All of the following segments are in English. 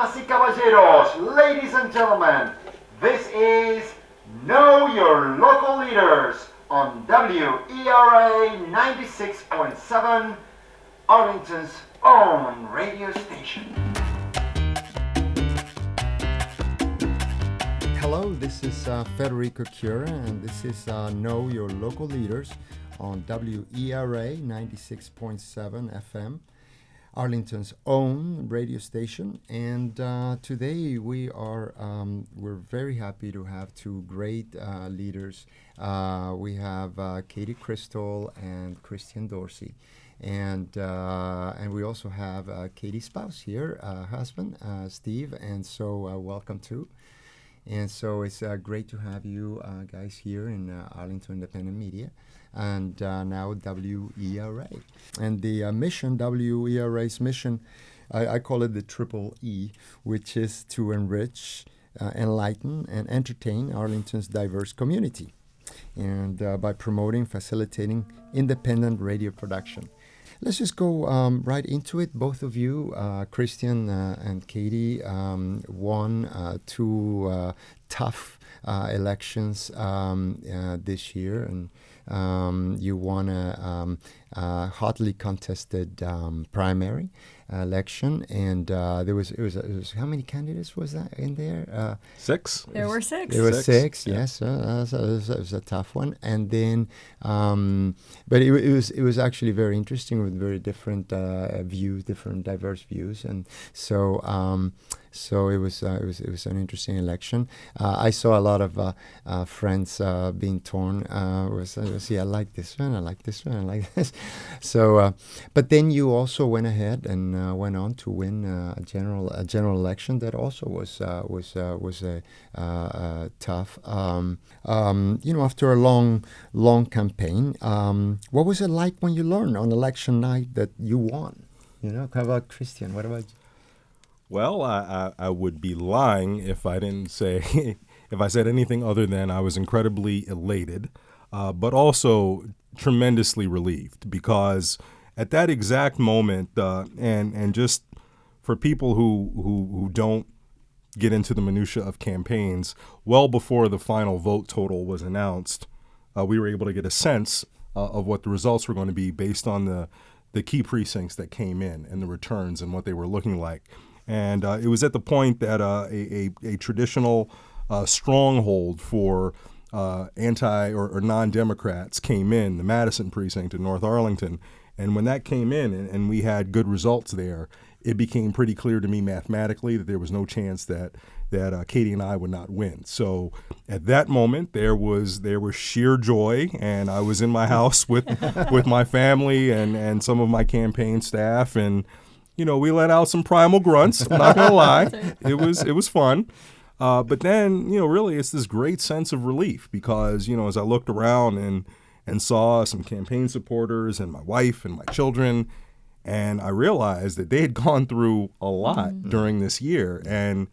Damas y caballeros, ladies and gentlemen, this is Know Your Local Leaders on WERA 96.7, Arlington's own radio station. Hello, this is Federico E, and this is Know Your Local Leaders on WERA 96.7 FM, Arlington's own radio station. And today we're very happy to have two great leaders. We have Katie Cristol and Christian Dorsey. And we also have Katie's spouse here, husband, Steve, and so welcome too. And so it's great to have you guys here in Arlington Independent Media and now WERA. And the mission, WERA's mission, I call it the triple E, which is to enrich, enlighten, and entertain Arlington's diverse community, and by promoting, facilitating independent radio production. Let's just go right into it. Both of you, Christian and Katie, won two tough elections this year, and you won a hotly contested primary election, and there was how many candidates was that in there? Six. There were six. There were six. Yes, so it was a tough one, and then, but it was actually very interesting with very different views, different diverse views, and so it was an interesting election. I saw a lot of friends being torn. I like this one, I like this one, I like this. So, but then you also went ahead and went on to win a general election that also was tough. After a long campaign, what was it like when you learned on election night that you won? How about Christian? What about you? Well, I would be lying if I didn't say, if I said anything other than I was incredibly elated, but also tremendously relieved, because at that exact moment, and just for people who don't get into the minutia of campaigns, well before the final vote total was announced, we were able to get a sense of what the results were going to be based on the key precincts that came in and the returns and what they were looking like. And it was at the point that a traditional stronghold for anti or non-Democrats came in, the Madison precinct in North Arlington. And when that came in and we had good results there, it became pretty clear to me mathematically that there was no chance that Katie and I would not win. So at that moment, there was sheer joy, and I was in my house with my family and some of my campaign staff, and we let out some primal grunts. I'm not gonna lie, it was fun. But then, really, it's this great sense of relief because, as I looked around and saw some campaign supporters and my wife and my children, and I realized that they had gone through a lot during this year, and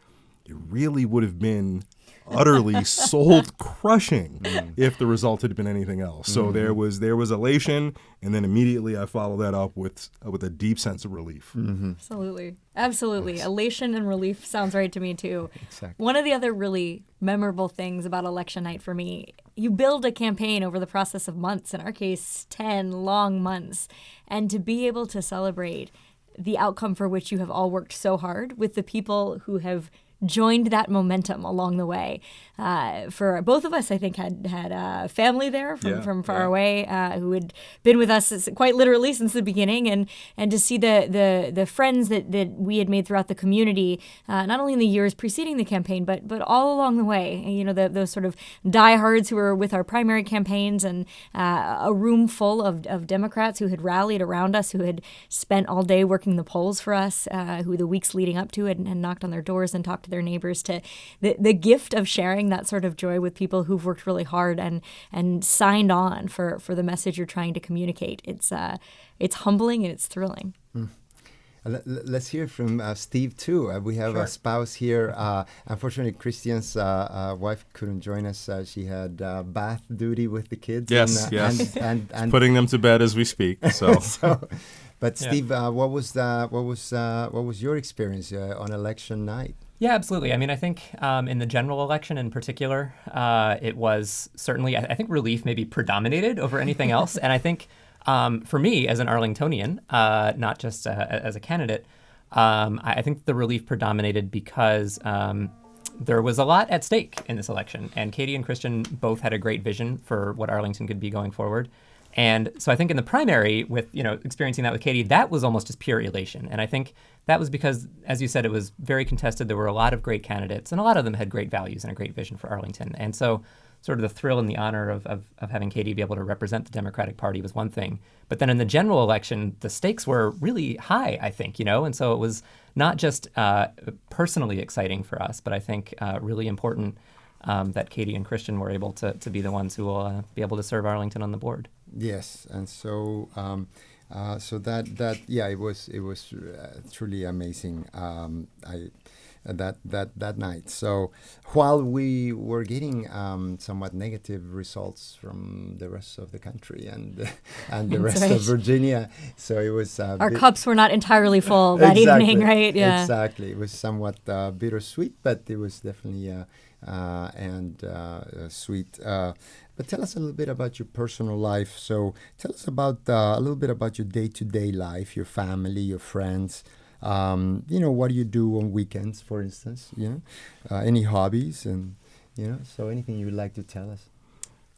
it really would have been utterly soul-crushing if the result had been anything else. So there was elation, and then immediately I followed that up with a deep sense of relief. Absolutely. Yes. Elation and relief sounds right to me too. Exactly. One of the other really memorable things about election night for me, you build a campaign over the process of months, in our case 10 long months, and to be able to celebrate the outcome for which you have all worked so hard with the people who have joined that momentum along the way. For both of us, I think had family there from far away who had been with us quite literally since the beginning, and to see the friends that we had made throughout the community, not only in the years preceding the campaign, but all along the way. Those sort of diehards who were with our primary campaigns, and a room full of Democrats who had rallied around us, who had spent all day working the polls for us, who the weeks leading up to it and knocked on their doors and talked to their neighbors, to the gift of sharing that sort of joy with people who've worked really hard and signed on for the message you're trying to communicate. It's humbling and it's thrilling. Let's hear from Steve too. We have a spouse here. Unfortunately, Christian's wife couldn't join us. She had bath duty with the kids. Yes, and putting them to bed as we speak. So, But Steve, what was your experience on election night? Yeah, absolutely. I mean, I think in the general election in particular, it was certainly, I think relief maybe predominated over anything else. And I think for me as an Arlingtonian, not just as a candidate, I think the relief predominated because there was a lot at stake in this election. And Katie and Christian both had a great vision for what Arlington could be going forward. And so I think in the primary, with experiencing that with Katie, that was almost just pure elation. And I think that was because, as you said, it was very contested. There were a lot of great candidates, and a lot of them had great values and a great vision for Arlington. And so sort of the thrill and the honor of having Katie be able to represent the Democratic Party was one thing. But then in the general election, the stakes were really high, I think, and so it was not just personally exciting for us, but I think really important that Katie and Christian were able to be the ones who will be able to serve Arlington on the board. Yes, and so it was truly amazing. That night. So while we were getting somewhat negative results from the rest of the country and the rest of Virginia, so it was our cups were not entirely full that evening, right? Yeah, exactly. It was somewhat bittersweet, but it was definitely sweet. But tell us a little bit about your personal life. So tell us about a little bit about your day-to-day life, your family, your friends. What do you do on weekends, for instance? Any hobbies, and so anything you would like to tell us?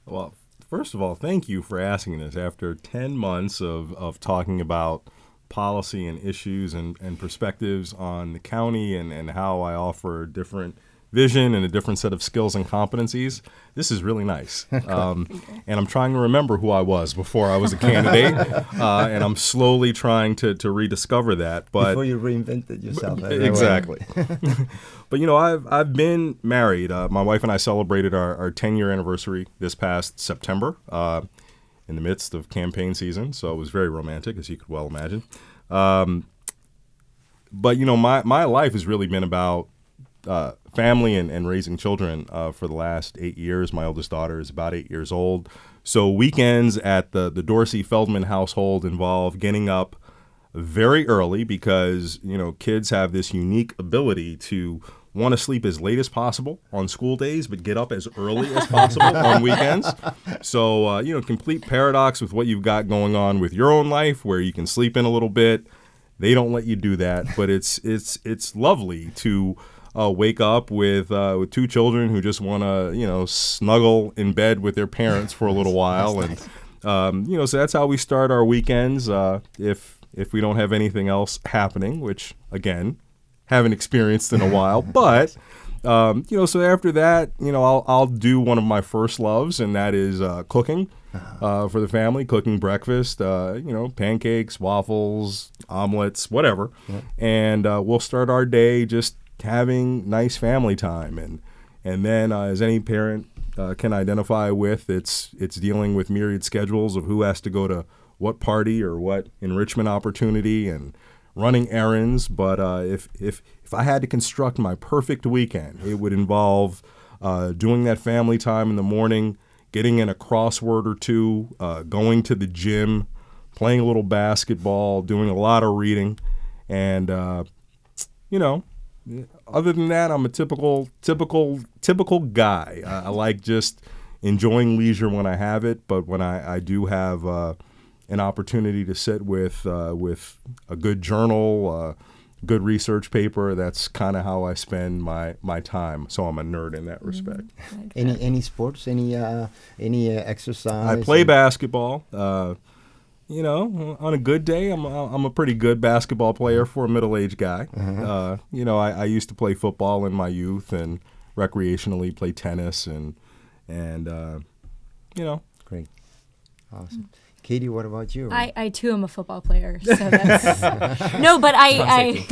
Well, first of all, thank you for asking this. After 10 months of talking about policy and issues and perspectives on the county and how I offer different vision and a different set of skills and competencies, this is really nice. And I'm trying to remember who I was before I was a candidate, and I'm slowly trying to rediscover that. But before you reinvented yourself. Exactly. But I've been married. My wife and I celebrated our 10-year anniversary this past September in the midst of campaign season, so it was very romantic, as you could well imagine. But my life has really been about family and raising children for the last 8 years. My oldest daughter is about 8 years old. So weekends at the Dorsey Feldman household involve getting up very early because, kids have this unique ability to want to sleep as late as possible on school days, but get up as early as possible on weekends. So, complete paradox with what you've got going on with your own life, where you can sleep in a little bit. They don't let you do that, but it's lovely to wake up with 2 children who just want to, snuggle in bed with their parents for a little while. And, so that's how we start our weekends if we don't have anything else happening, which, again, haven't experienced in a while. But, so after that, I'll do one of my first loves, and that is cooking for the family, cooking breakfast, pancakes, waffles, omelets, whatever. Yeah. And we'll start our day just having nice family time, and then as any parent can identify with, it's dealing with myriad schedules of who has to go to what party or what enrichment opportunity and running errands. But if I had to construct my perfect weekend, it would involve doing that family time in the morning, getting in a crossword or two, going to the gym, playing a little basketball, doing a lot of reading, and other than that, I'm a typical guy. I like just enjoying leisure when I have it, but when I do have an opportunity to sit with a good journal, good research paper, that's kind of how I spend my time. So I'm a nerd in that respect. Any sports? Any exercise? I play basketball. On a good day, I'm a pretty good basketball player for a middle-aged guy. I used to play football in my youth and recreationally play tennis and Great. Awesome. Katie, what about you? I too am a football player. So that's no, but I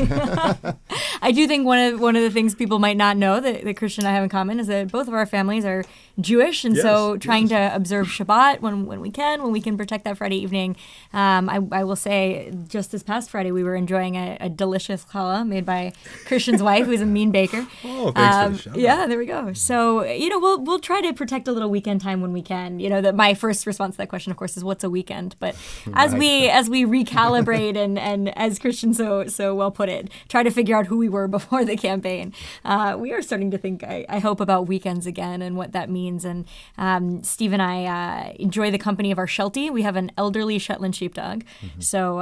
do think one of the things people might not know that Christian and I have in common is that both of our families are Jewish, and so Yes, trying to observe Shabbat when we can protect that Friday evening. I will say, just this past Friday, we were enjoying a delicious challah made by Christian's wife, who's a mean baker. Oh, thanks for the shout-out. Yeah, there we go. So, we'll try to protect a little weekend time when we can. My first response to that question, of course, is what's a weekend? But as we recalibrate and as Christian so well put it, try to figure out who we were before the campaign, we are starting to think, I hope, about weekends again and what that means. And Steve and I enjoy the company of our Sheltie. We have an elderly Shetland sheepdog, so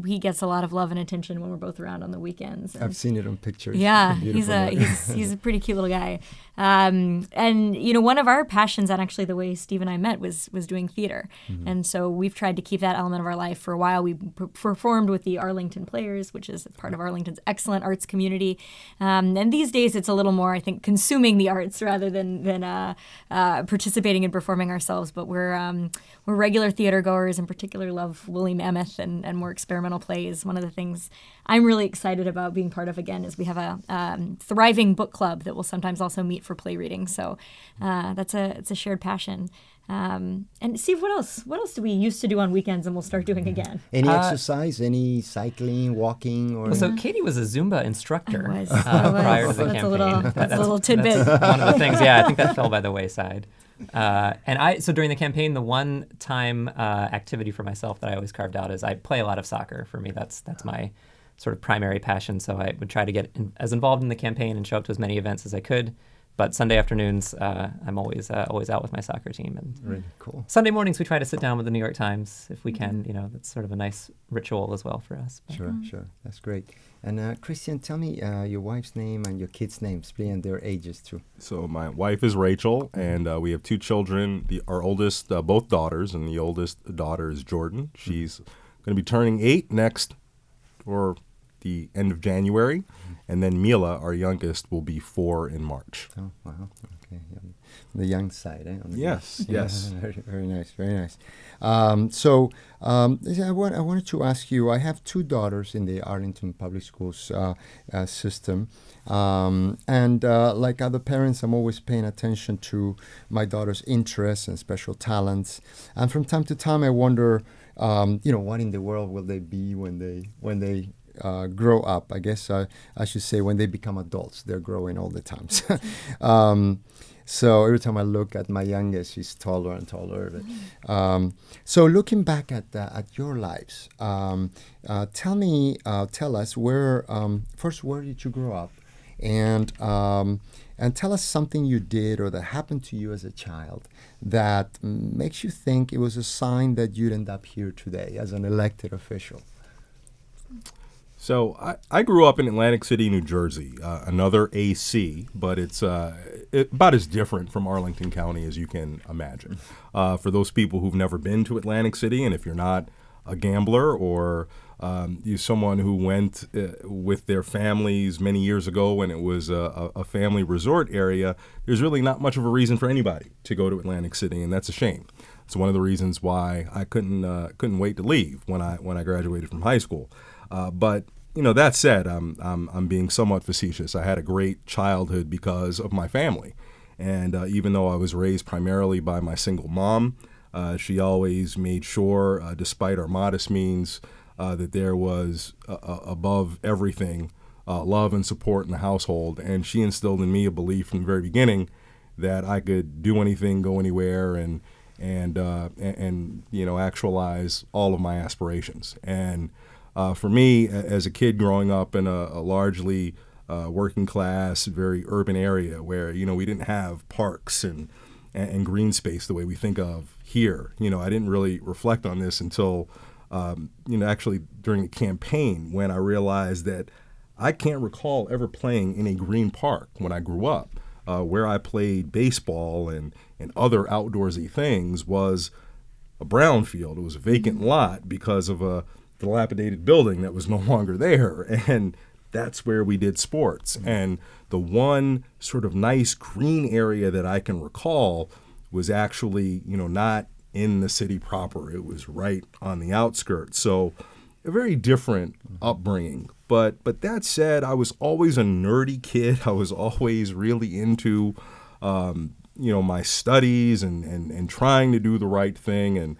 he gets a lot of love and attention when we're both around on the weekends. And I've seen it on pictures. yeah, Beautiful he's a pretty cute little guy. And one of our passions, and actually the way Steve and I met, was doing theater. And so we've tried to keep that element of our life. For a while, we performed with the Arlington Players, which is part of Arlington's excellent arts community. And these days, it's a little more, I think, consuming the arts rather than participating and performing ourselves. But we're regular theater goers, in particular love Woolly Mammoth and more experimental plays. One of the things I'm really excited about being part of again is we have a thriving book club that will sometimes also meet for play reading. So it's a shared passion. And Steve, what else? What else do we used to do on weekends and we'll start doing again? Any exercise? Any cycling, walking? Or So Katie was a Zumba instructor I was. prior to the That's campaign. That's a little tidbit. That's one of the things. Yeah, I think that fell by the wayside. So during the campaign, the one time activity for myself that I always carved out is I play a lot of soccer. For me, that's my sort of primary passion. So I would try to get as involved in the campaign and show up to as many events as I could. But Sunday afternoons, I'm always out with my soccer team. And really cool. Sunday mornings, we try to sit down with the New York Times if we can. That's sort of a nice ritual as well for us. But. Sure. That's great. And Christian, tell me your wife's name and your kids' names, please, and their ages too. So my wife is Rachel, and we have 2 children. Our oldest, both daughters, and the oldest daughter is Jordan. She's going to be turning 8 next, or the end of January. And then Mila, our youngest, will be 4 in March. Oh, wow. Okay. The young side, eh? Yes. Very nice, very nice. So I wanted to ask you, I have 2 daughters in the Arlington Public Schools system. And like other parents, I'm always paying attention to my daughter's interests and special talents. And from time to time, I wonder, what in the world will they be when they grow up? I guess I should say when they become adults. They're growing all the time. So every time I look at my youngest, she's taller and taller. So looking back at your lives, tell us where did you grow up, and tell us something you did or that happened to you as a child that makes you think it was a sign that you'd end up here today as an elected official. So I grew up in Atlantic City, New Jersey, another AC, but it's about as different from Arlington County as you can imagine. For those people who've never been to Atlantic City, and if you're not a gambler or you're someone who went with their families many years ago when it was a family resort area, there's really not much of a reason for anybody to go to Atlantic City, and that's a shame. It's one of the reasons why I couldn't wait to leave when I graduated from high school. But that said, I'm being somewhat facetious. I had a great childhood because of my family, and even though I was raised primarily by my single mom, she always made sure, despite our modest means, that there was above everything love and support in the household. And she instilled in me a belief from the very beginning that I could do anything, go anywhere, and actualize all of my aspirations. And for me, as a kid growing up in a largely working class, very urban area where, we didn't have parks and green space the way we think of here. I didn't really reflect on this until, actually during the campaign, when I realized that I can't recall ever playing in a green park when I grew up. Where I played baseball and other outdoorsy things was a brown field. It was a vacant lot because of a dilapidated building that was no longer there, and that's where we did sports. And the one sort of nice green area that I can recall was actually, not in the city proper. It was right on the outskirts. So a very different upbringing. But that said, I was always a nerdy kid. I was always really into my studies and trying to do the right thing. And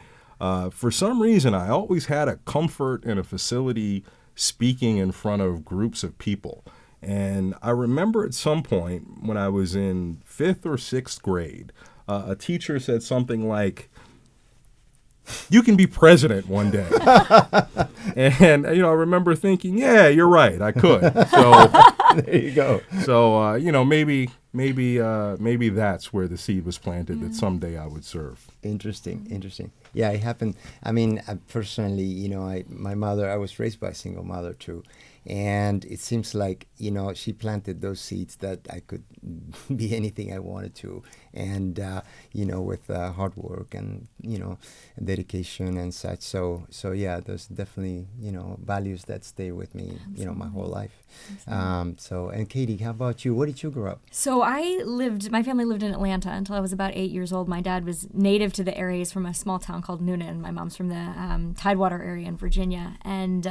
for some reason, I always had a comfort in a facility speaking in front of groups of people. And I remember at some point when I was in 5th or 6th grade, a teacher said something like, "You can be president one day." And, I remember thinking, yeah, you're right, I could. So There you go. So, maybe that's where the seed was planted that someday I would serve. Interesting. Yeah, it happened. I mean, personally, my mother, I was raised by a single mother too. And it seems like, she planted those seeds that I could be anything I wanted to. And, with hard work and, dedication and such. So yeah, there's definitely, values that stay with me, my whole life. And Katie, how about you? Where did you grow up? So my family lived in Atlanta until I was about 8 years old. My dad was native to the area. He's from a small town called Noonan. My mom's from the Tidewater area in Virginia. And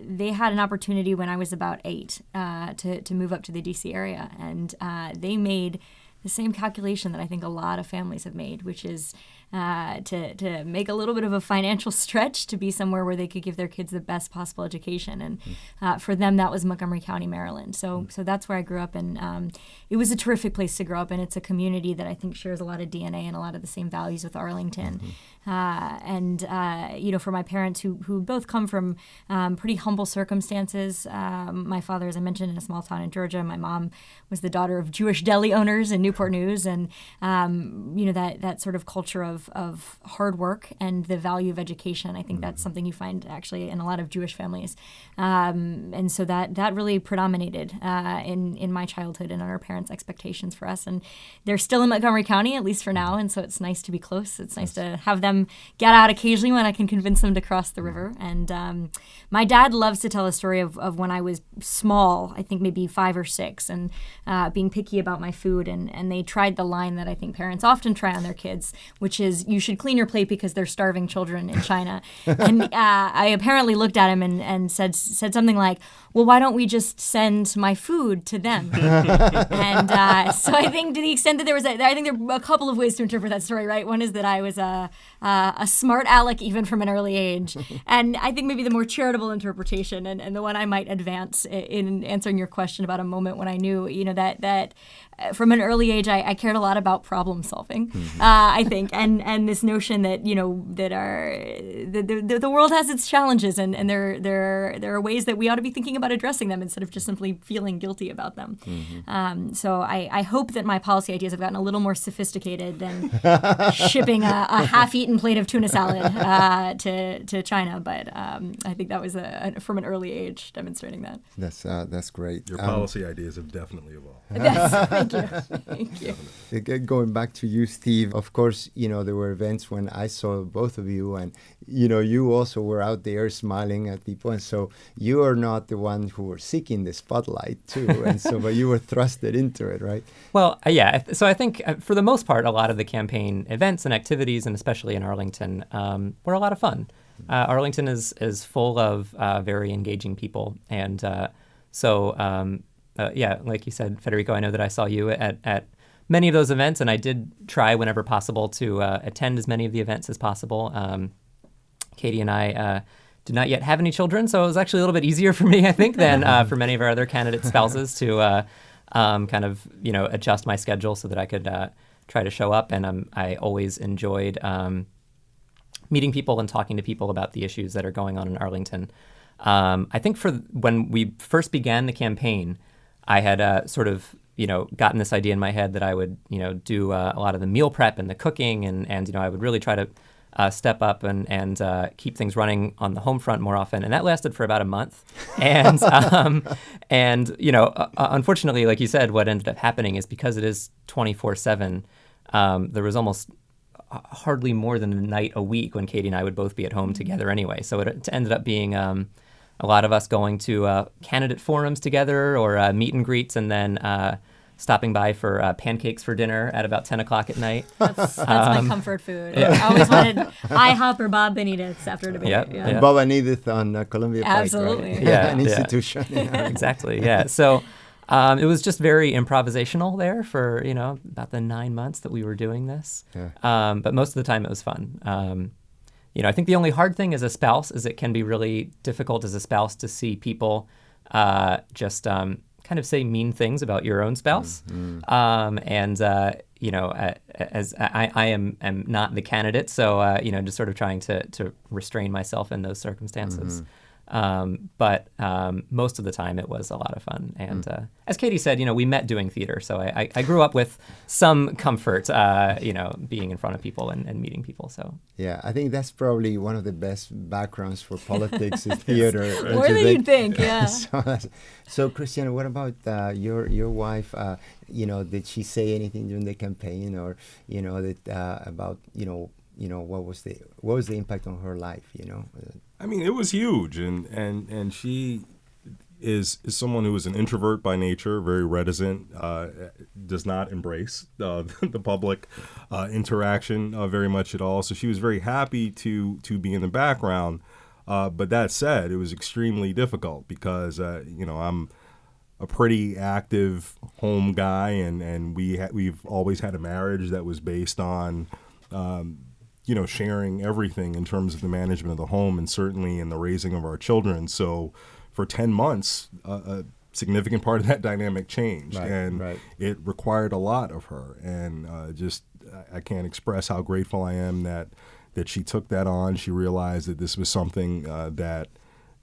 they had an opportunity when I was about 8 to move up to the DC area. And they made the same calculation that I think a lot of families have made, which is to make a little bit of a financial stretch to be somewhere where they could give their kids the best possible education. And for them, that was Montgomery County, Maryland. So that's where I grew up. And it was a terrific place to grow up. And it's a community that I think shares a lot of DNA and a lot of the same values with Arlington. For my parents who both come from pretty humble circumstances. My father, as I mentioned, in a small town in Georgia. My mom was the daughter of Jewish deli owners in Newport News. And, that sort of culture of hard work and the value of education. I think that's something you find actually in a lot of Jewish families. And so that really predominated in my childhood and on our parents' expectations for us. And they're still in Montgomery County, at least for now. And so it's nice to be close. It's nice to have them get out occasionally when I can convince them to cross the river. And my dad loves to tell a story of when I was small, I think maybe 5 or 6, and being picky about my food. And they tried the line that I think parents often try on their kids, which is, you should clean your plate because they're starving children in China. And I apparently looked at him and said something like, well, why don't we just send my food to them? And so I think to the extent that I think there are a couple of ways to interpret that story, right? One is that I was a smart aleck even from an early age. And I think maybe the more charitable interpretation and the one I might advance in answering your question about a moment when I knew, that from an early age, I cared a lot about problem solving, I think, and this notion that, that the world has its challenges and there are ways that we ought to be thinking about addressing them instead of just simply feeling guilty about them. So I hope that my policy ideas have gotten a little more sophisticated than shipping a half-eaten plate of tuna salad to China, but I think that was from an early age demonstrating that. That's great. Your policy ideas have definitely evolved. Thank you. Going back to you, Steve, of course, there were events when I saw both of you, and, you also were out there smiling at people, and so you are not the one who were seeking the spotlight, too, and so, but you were thrusted into it, right? Well, yeah, so I think for the most part, a lot of the campaign events and activities, and especially in Arlington, were a lot of fun. Arlington is full of very engaging people, and like you said, Federico, I know that I saw you at many of those events, and I did try whenever possible to attend as many of the events as possible. Katie and I did not yet have any children, so it was actually a little bit easier for me, I think, than for many of our other candidate spouses to adjust my schedule so that I could try to show up. And I always enjoyed meeting people and talking to people about the issues that are going on in Arlington. I think when we first began the campaign, I had gotten this idea in my head that I would, do a lot of the meal prep and the cooking, and I would really try to step up and keep things running on the home front more often. And that lasted for about a month. And, unfortunately, like you said, what ended up happening is because it is 24/7, there was almost hardly more than a night a week when Katie and I would both be at home together anyway. So it ended up being a lot of us going to candidate forums together or meet and greets, and then stopping by for pancakes for dinner at about 10 o'clock at night. That's my comfort food. Yeah. I always wanted IHOP or Bob Benitez after a debate. Yeah. Bob Benitez on Columbia Pike. Absolutely. Right? Yeah, an institution. Exactly, yeah. So It was just very improvisational there for, about the 9 months that we were doing this. Yeah. But most of the time it was fun. I think the only hard thing as a spouse is it can be really difficult as a spouse to see people just kind of say mean things about your own spouse. As I am not the candidate, so, just sort of trying to restrain myself in those circumstances. But most of the time it was a lot of fun. And as Katie said, we met doing theater. So I grew up with some comfort, being in front of people and meeting people. So Yeah, I think that's probably one of the best backgrounds for politics is theater. More than you'd think, yeah. So Christian, what about your wife? Did she say anything during the campaign, or about what was the impact on her life? I mean, it was huge, and she is someone who is an introvert by nature, very reticent, does not embrace the public interaction very much at all. So she was very happy to be in the background. But that said, it was extremely difficult because I'm a pretty active home guy, and we've always had a marriage that was based on sharing everything in terms of the management of the home and certainly in the raising of our children. So for 10 months, a significant part of that dynamic changed, it required a lot of her. And I can't express how grateful I am that she took that on. She realized that this was something that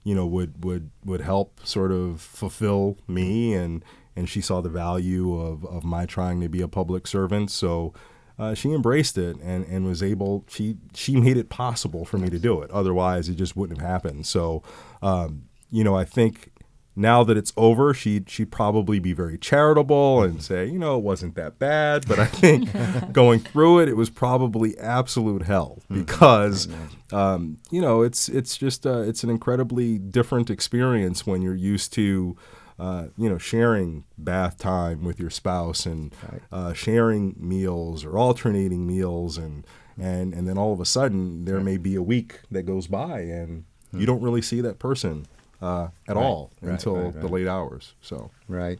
would help sort of fulfill me, and she saw the value of my trying to be a public servant. So she embraced it and was able. She made it possible for me to do it. Otherwise, it just wouldn't have happened. So, I think now that it's over, she'd probably be very charitable and say, it wasn't that bad. But I think going through it, it was probably absolute hell because, it's just it's an incredibly different experience when you're used to. Sharing bath time with your spouse and sharing meals or alternating meals, and then all of a sudden there may be a week that goes by and you don't really see that person at all until the late hours. So I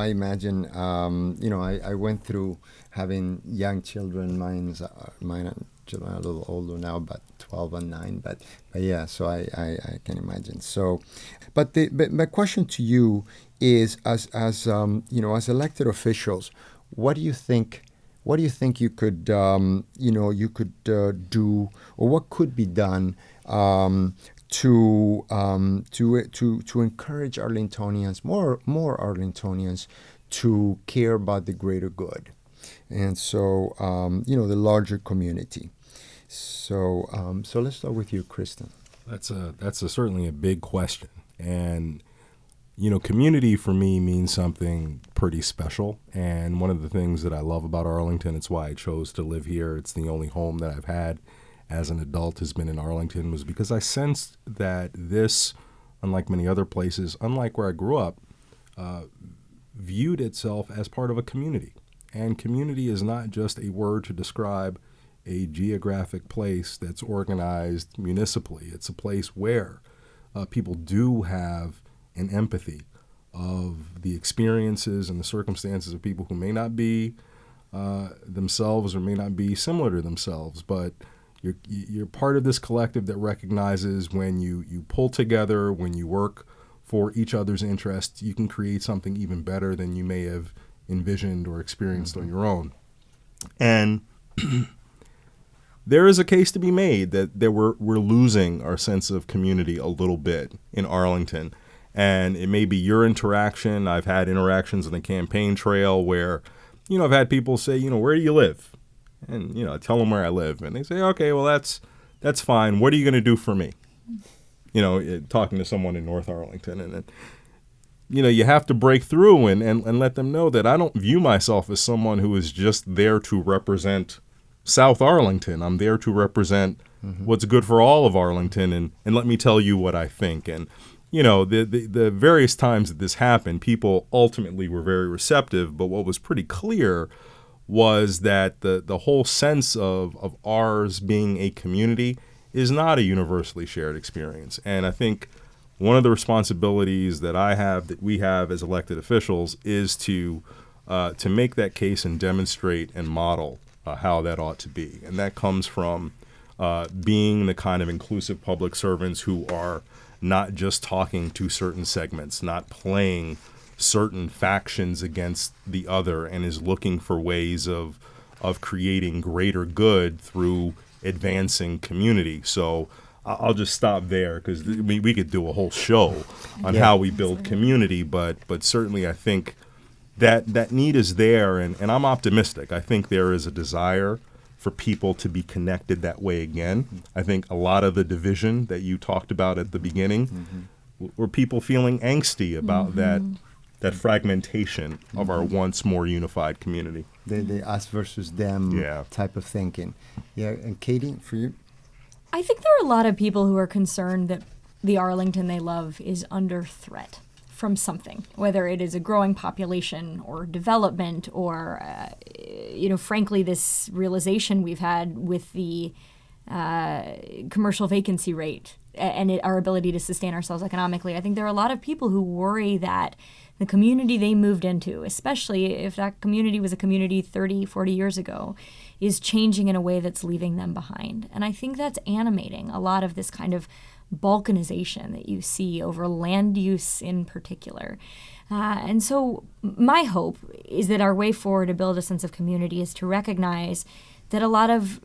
imagine I went through having young children. Mine are children are a little older now, but 12 and 9. But yeah, so I can imagine. So, but my question to you is, as elected officials, what do you think you could do, or what could be done to encourage Arlingtonians, more Arlingtonians, to care about the greater good, and so the larger community. So let's start with you, Kristen. That's certainly a big question, and community for me means something pretty special. And one of the things that I love about Arlington, it's why I chose to live here. It's the only home that I've had as an adult has been in Arlington, was because I sensed that this, unlike many other places, unlike where I grew up, viewed itself as part of a community. And community is not just a word to describe a geographic place that's organized municipally. It's a place where people do have an empathy of the experiences and the circumstances of people who may not be themselves or may not be similar to themselves, but you're part of this collective that recognizes when you pull together, when you work for each other's interests, you can create something even better than you may have envisioned or experienced on your own. And there is a case to be made that we're losing our sense of community a little bit in Arlington. And it may be your interaction. I've had interactions on the campaign trail where, I've had people say, where do you live? And, I tell them where I live. And they say, okay, well, that's fine. What are you going to do for me? Talking to someone in North Arlington. And then, you have to break through and let them know that I don't view myself as someone who is just there to represent South Arlington. I'm there to represent what's good for all of Arlington, and let me tell you what I think. And the various times that this happened, people ultimately were very receptive. But what was pretty clear was that the whole sense of ours being a community is not a universally shared experience. And I think one of the responsibilities that we have as elected officials, is to make that case and demonstrate and model how that ought to be. And that comes from being the kind of inclusive public servants who are not just talking to certain segments, not playing certain factions against the other, and is looking for ways of creating greater good through advancing community. So I'll just stop there, because we could do a whole show on how we build community, but certainly I think that need is there, and I'm optimistic. I think there is a desire for people to be connected that way again. I think a lot of the division that you talked about at the beginning were people feeling angsty about that fragmentation of our once more unified community. The us versus them type of thinking. Yeah, and Katie, for you? I think there are a lot of people who are concerned that the Arlington they love is under threat from something, whether it is a growing population or development or, frankly, this realization we've had with the commercial vacancy rate and our ability to sustain ourselves economically. I think there are a lot of people who worry that the community they moved into, especially if that community was a community 30, 40 years ago, is changing in a way that's leaving them behind. And I think that's animating a lot of this kind of balkanization that you see over land use in particular. And so my hope is that our way forward to build a sense of community is to recognize that a lot of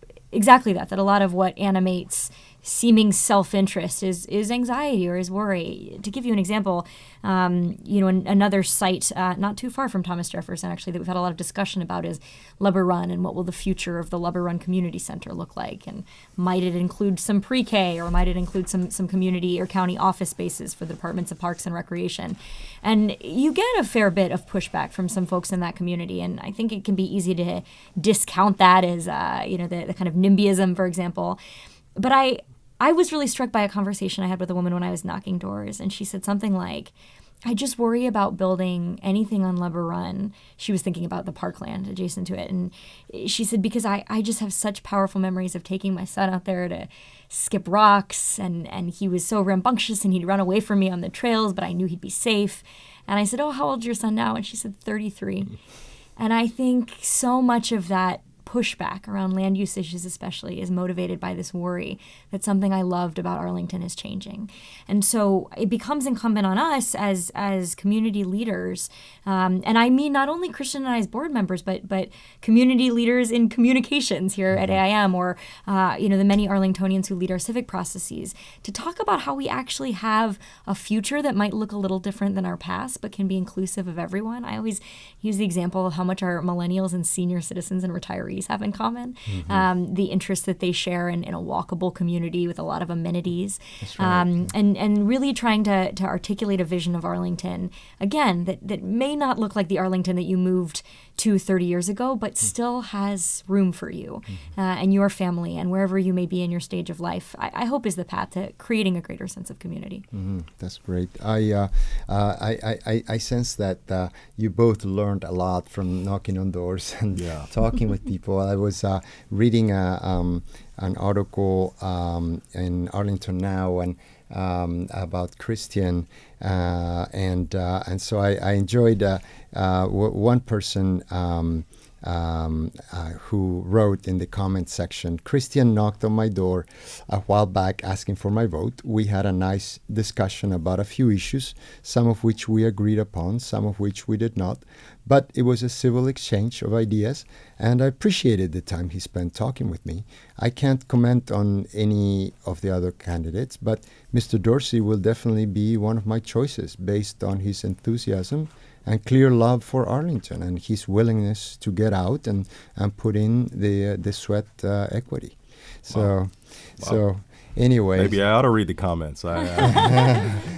what animates seeming self-interest is anxiety or is worry. To give you an example, another site not too far from Thomas Jefferson, actually, that we've had a lot of discussion about is Lubber Run, and what will the future of the Lubber Run Community Center look like, and might it include some pre-K, or might it include some community or county office spaces for the Departments of Parks and Recreation. And you get a fair bit of pushback from some folks in that community, and I think it can be easy to discount that as the kind of NIMBYism, for example. But I was really struck by a conversation I had with a woman when I was knocking doors, and she said something like, I just worry about building anything on Lubber Run. She was thinking about the parkland adjacent to it. And she said, because I just have such powerful memories of taking my son out there to skip rocks, and he was so rambunctious and he'd run away from me on the trails, but I knew he'd be safe. And I said, oh, how old's your son now? And she said, 33. And I think so much of that pushback around land use issues especially is motivated by this worry that something I loved about Arlington is changing. And so it becomes incumbent on us as community leaders, and I mean not only Christian and I as board members, but community leaders in communications here at AIM, or the many Arlingtonians who lead our civic processes, to talk about how we actually have a future that might look a little different than our past, but can be inclusive of everyone. I always use the example of how much our millennials and senior citizens and retirees have in common, the interest that they share in a walkable community with a lot of amenities. That's right. And really trying to articulate a vision of Arlington, again, that may not look like the Arlington that you moved to 30 years ago, but still has room for you and your family and wherever you may be in your stage of life, I hope is the path to creating a greater sense of community. That's great. I sense that you both learned a lot from knocking on doors and talking with people. I was reading an article in Arlington Now and about Christian, and so I enjoyed one person who wrote in the comment section, Christian knocked on my door a while back asking for my vote. We had a nice discussion about a few issues, some of which we agreed upon, some of which we did not. But it was a civil exchange of ideas, and I appreciated the time he spent talking with me. I can't comment on any of the other candidates, but Mr. Dorsey will definitely be one of my choices based on his enthusiasm and clear love for Arlington and his willingness to get out and put in the sweat equity. So anyway. Maybe I ought to read the comments. I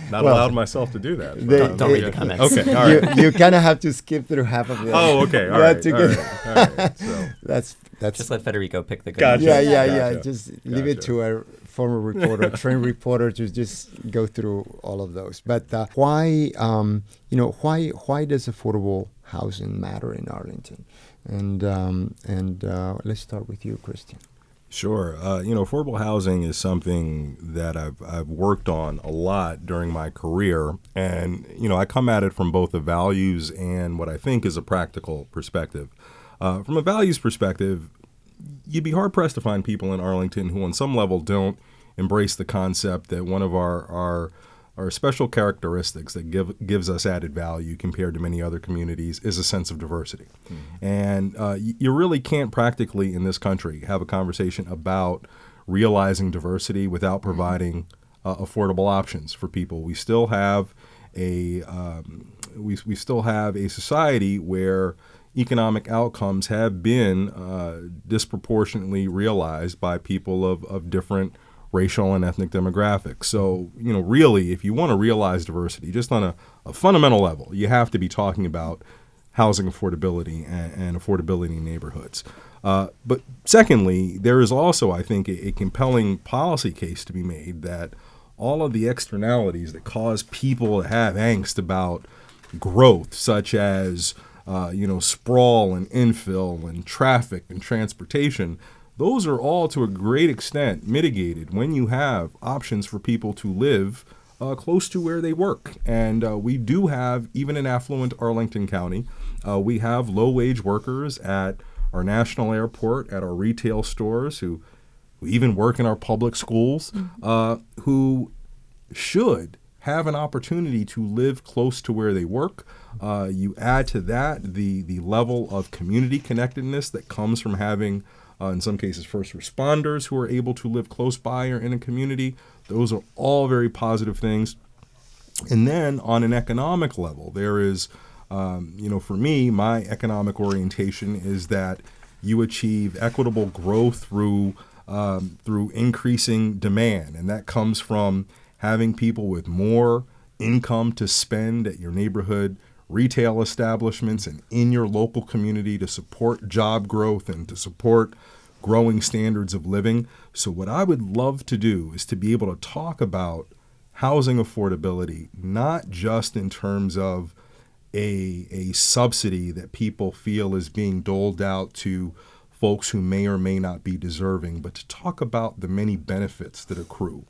not allowed myself to do that. Don't read the comments. Okay, all right. You kind of have to skip through half of it. Oh, okay. All right. So. That's just let Federico pick the good. Gotcha. Yeah. Just leave it to a former reporter, trained reporter, to just go through all of those. But why does affordable housing matter in Arlington? And let's start with you, Christian. Sure. Affordable housing is something that I've worked on a lot during my career. And, I come at it from both a values and what I think is a practical perspective. From a values perspective, you'd be hard-pressed to find people in Arlington who on some level don't embrace the concept that one of our special characteristics that gives us added value compared to many other communities is a sense of diversity. Mm-hmm. And you really can't practically in this country have a conversation about realizing diversity without providing affordable options for people. We still have we still have a society where economic outcomes have been disproportionately realized by people of different racial and ethnic demographics. So, really, if you want to realize diversity, just on a fundamental level, you have to be talking about housing affordability and affordability in neighborhoods. But secondly, there is also, I think, a compelling policy case to be made that all of the externalities that cause people to have angst about growth, such as sprawl and infill and traffic and transportation, those are all to a great extent mitigated when you have options for people to live close to where they work. And we do have, even in affluent Arlington County, we have low-wage workers at our national airport, at our retail stores, who even work in our public schools, who should have an opportunity to live close to where they work. You add to that the level of community connectedness that comes from having in some cases, first responders who are able to live close by or in a community. Those are all very positive things. And then on an economic level, there is, for me, my economic orientation is that you achieve equitable growth through increasing demand. And that comes from having people with more income to spend at your neighborhood retail establishments and in your local community to support job growth and to support growing standards of living. So what I would love to do is to be able to talk about housing affordability, not just in terms of a subsidy that people feel is being doled out to folks who may or may not be deserving, but to talk about the many benefits that accrue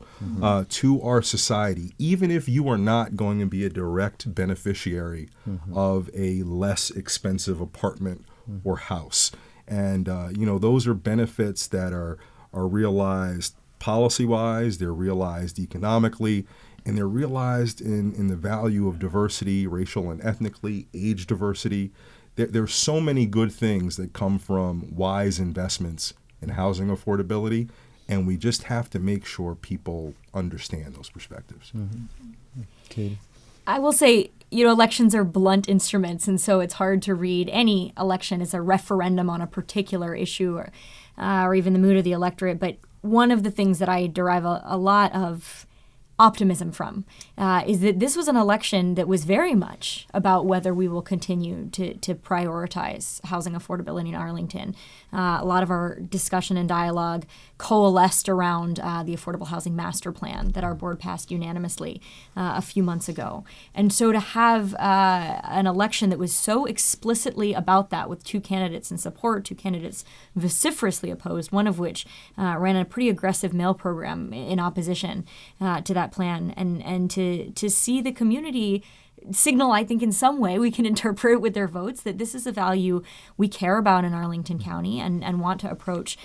to our society, even if you are not going to be a direct beneficiary of a less expensive apartment or house. And, those are benefits that are realized policy-wise, they're realized economically, and they're realized in the value of diversity, racial and ethnically, age diversity. There's so many good things that come from wise investments in housing affordability, and we just have to make sure people understand those perspectives. Katie? I will say, elections are blunt instruments, and so it's hard to read any election as a referendum on a particular issue or even the mood of the electorate. But one of the things that I derive a lot of optimism from is that this was an election that was very much about whether we will continue to prioritize housing affordability in Arlington. A lot of our discussion and dialogue coalesced around the Affordable Housing Master Plan that our board passed unanimously a few months ago. And so to have an election that was so explicitly about that, with two candidates in support, two candidates vociferously opposed, one of which ran a pretty aggressive mail program in opposition to that plan, and to see the community signal, I think in some way we can interpret with their votes that this is a value we care about in Arlington County and want to approach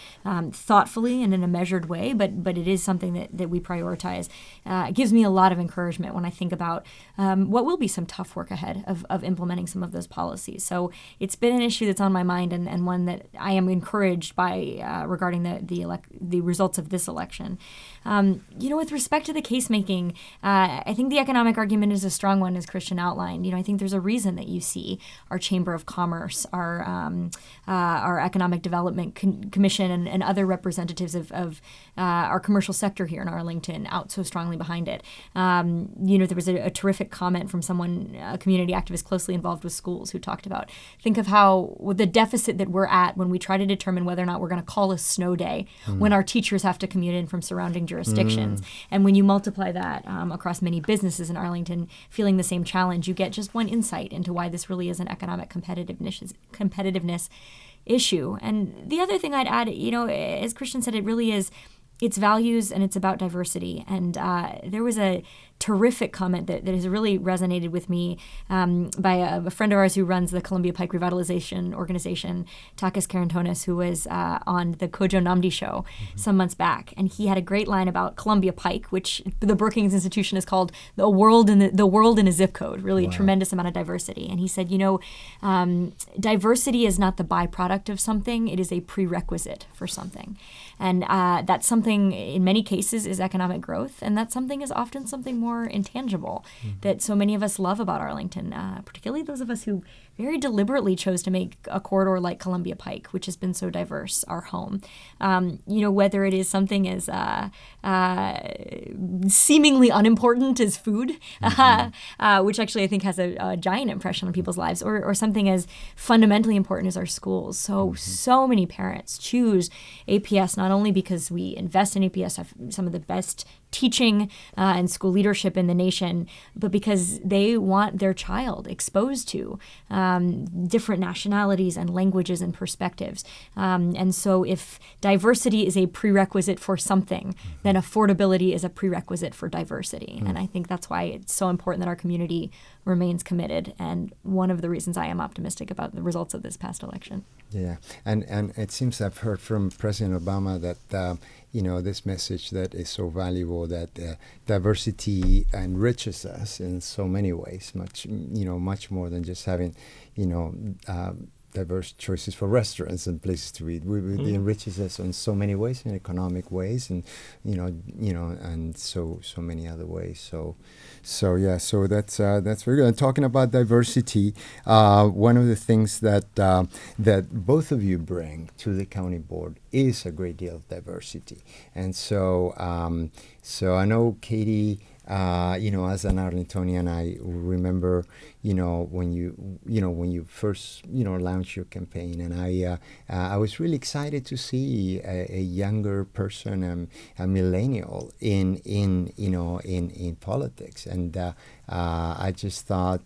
thoughtfully and in a measured way, but it is something that we prioritize. It gives me a lot of encouragement when I think about what will be some tough work ahead of implementing some of those policies. So it's been an issue that's on my mind and one that I am encouraged by regarding the results of this election. With respect to the case making, I think the economic argument is a strong one, as Christian outlined. I think there's a reason that you see our Chamber of Commerce, our Economic Development Commission, and other representatives of our commercial sector here in Arlington out so strongly behind it. There was a terrific comment from someone, a community activist closely involved with schools, who talked about, think of how the deficit that we're at when we try to determine whether or not we're going to call a snow day when our teachers have to commute in from surrounding jurisdictions. And when you multiply that across many businesses in Arlington feeling the same challenge, you get just one insight into why this really is an economic competitiveness issue. And the other thing I'd add, as Christian said, it really is, it's values and it's about diversity. And there was a terrific comment that has really resonated with me by a friend of ours who runs the Columbia Pike Revitalization Organization, Takis Karantonis, who was on the Kojo Namdi show some months back. And he had a great line about Columbia Pike, which the Brookings Institution has called the world in a zip code, really a tremendous amount of diversity. And he said, diversity is not the byproduct of something, it is a prerequisite for something. And that something, in many cases, is economic growth, and that something is often something more intangible that so many of us love about Arlington, particularly those of us who very deliberately chose to make a corridor like Columbia Pike, which has been so diverse, our home. Whether it is something as seemingly unimportant as food, which actually I think has a giant impression on people's lives, or something as fundamentally important as our schools. So many parents choose APS not only because we invest in APS, have some of the best teaching and school leadership in the nation, but because they want their child exposed to different nationalities and languages and perspectives. And so if diversity is a prerequisite for something, then affordability is a prerequisite for diversity. And I think that's why it's so important that our community remains committed, and one of the reasons I am optimistic about the results of this past election. Yeah, and it seems I've heard from President Obama that this message that is so valuable, that diversity enriches us in so many ways, much more than just having diverse choices for restaurants and places to eat. It enriches us in so many ways, in economic ways, and and so many other ways. So that's very good. And talking about diversity, one of the things that both of you bring to the county board is a great deal of diversity. And so I know Katie, as an Arlingtonian, I remember, when you first, launched your campaign, and I was really excited to see a younger person, a millennial in politics, and I just thought,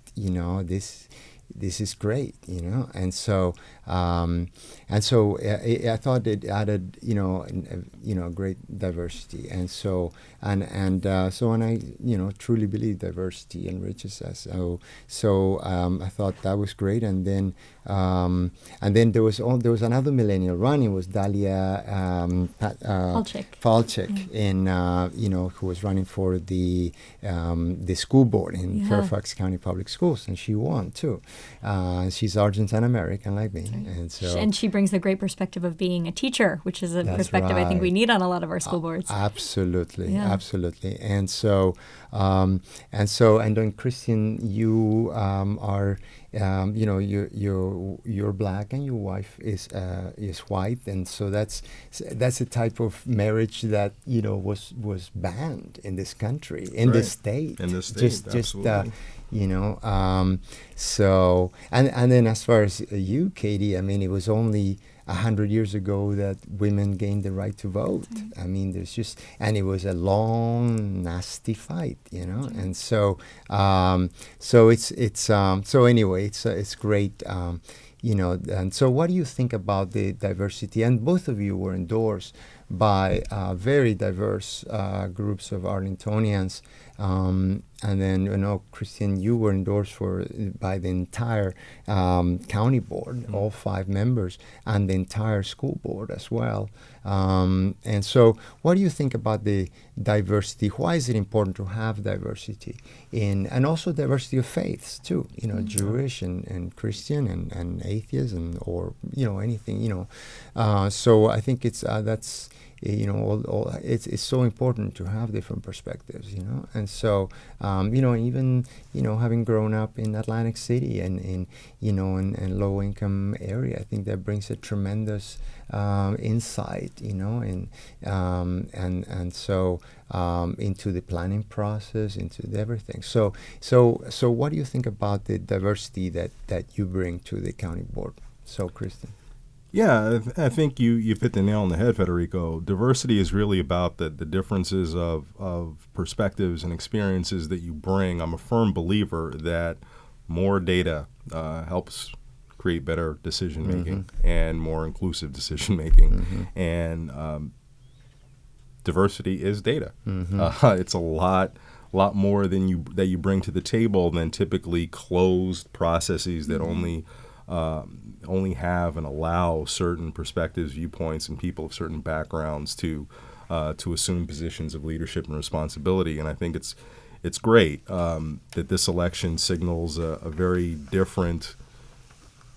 this is great, and so I thought it added, great diversity, and so and I truly believe diversity enriches us. So I thought that was great, and then there was another millennial running, was Dalia Falchik, who was running for the school board in Fairfax County Public Schools, and she won too. She's Argentine American like me, and she brings the great perspective of being a teacher, which is a perspective I think we need on a lot of our school boards. Absolutely. And then Christian, you are, you're black and your wife is white, and so that's a type of marriage that was banned in this country, in the state. Absolutely. So and then as far as you, Katie, it was only 100 years ago that women gained the right to vote. And it was a long, nasty fight, and so it's great. And so what do you think about the diversity? And both of you were endorsed by very diverse groups of Arlingtonians. And then, Christian, you were endorsed by the entire county board, all 5 members, and the entire school board as well. And so what do you think about the diversity? Why is it important to have diversity and also diversity of faiths too, Jewish and Christian and atheist or anything, so I think it's that's it's so important to have different perspectives, and so even having grown up in Atlantic City and in low income area, I think that brings a tremendous insight, and so into the planning process, into everything. So what do you think about the diversity that you bring to the county board? So, Kristen. Yeah, I think you've hit the nail on the head, Federico. Diversity is really about the differences of perspectives and experiences that you bring. I'm a firm believer that more data helps create better decision making and more inclusive decision making. And diversity is data. It's a lot more than you bring to the table than typically closed processes that only have and allow certain perspectives, viewpoints, and people of certain backgrounds to assume positions of leadership and responsibility. And I think it's great that this election signals a very different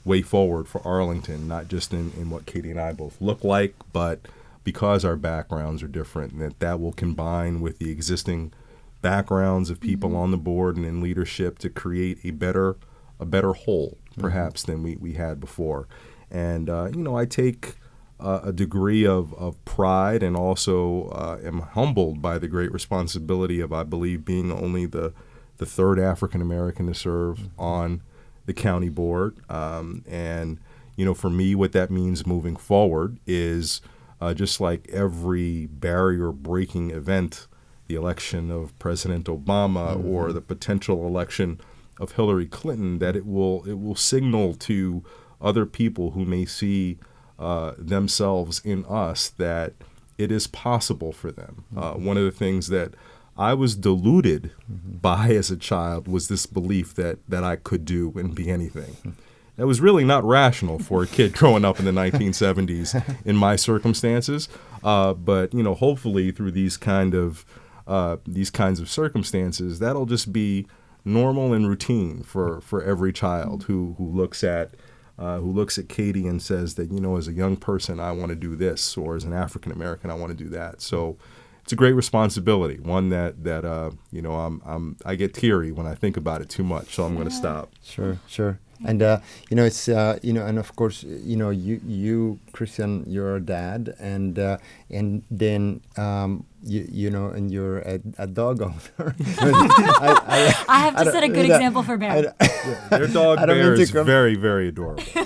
way forward for Arlington, not just in what Katie and I both look like, but because our backgrounds are different, and that will combine with the existing backgrounds of people on the board and in leadership to create a better whole, perhaps, than we had before. And I take a degree of pride, and also am humbled by the great responsibility of, I believe, being only the third African American to serve on the county board. And for me, what that means moving forward is just like every barrier-breaking event, the election of President Obama or the potential election of Hillary Clinton, that it will signal to other people who may see themselves in us that it is possible for them. One of the things that I was deluded by as a child was this belief that I could do and be anything. That was really not rational for a kid growing up in the 1970s in my circumstances. But hopefully through these kinds of circumstances, that'll just be normal and routine for every child who looks at Katie and says that, as a young person, I want to do this, or as an African American, I want to do that. So it's a great responsibility, one that I get teary when I think about it too much. So I'm going to stop. Sure. And it's and of course you Christian, you're a dad, and then and you're a dog owner. I have to set a good example for Bear. Their dog Bear is very, very adorable. Very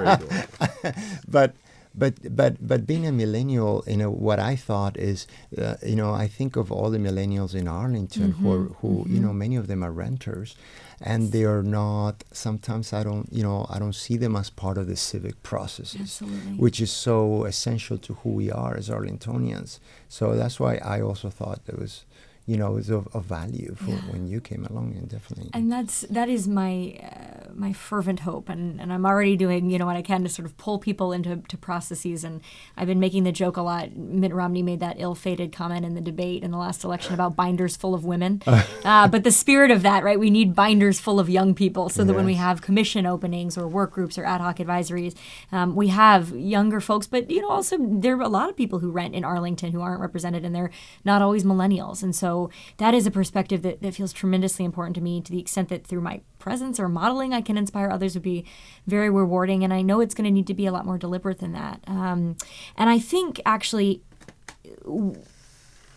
adorable. But being a millennial, what I thought is, I think of all the millennials in Arlington who many of them are renters, and they are not. Sometimes I don't see them as part of the civic processes, Absolutely. Which is so essential to who we are as Arlingtonians. So that's why I also thought it was. It was of value for when you came along, and definitely. And that is my fervent hope, and I'm already doing what I can to sort of pull people into processes. And I've been making the joke a lot. Mitt Romney made that ill-fated comment in the debate in the last election about binders full of women. But the spirit of that, right? We need binders full of young people, so that when we have commission openings or work groups or ad hoc advisories, we have younger folks. But also there are a lot of people who rent in Arlington who aren't represented, and they're not always millennials, and so. That is a perspective that feels tremendously important to me, to the extent that through my presence or modeling I can inspire others would be very rewarding. And I know it's going to need to be a lot more deliberate than that. And I think actually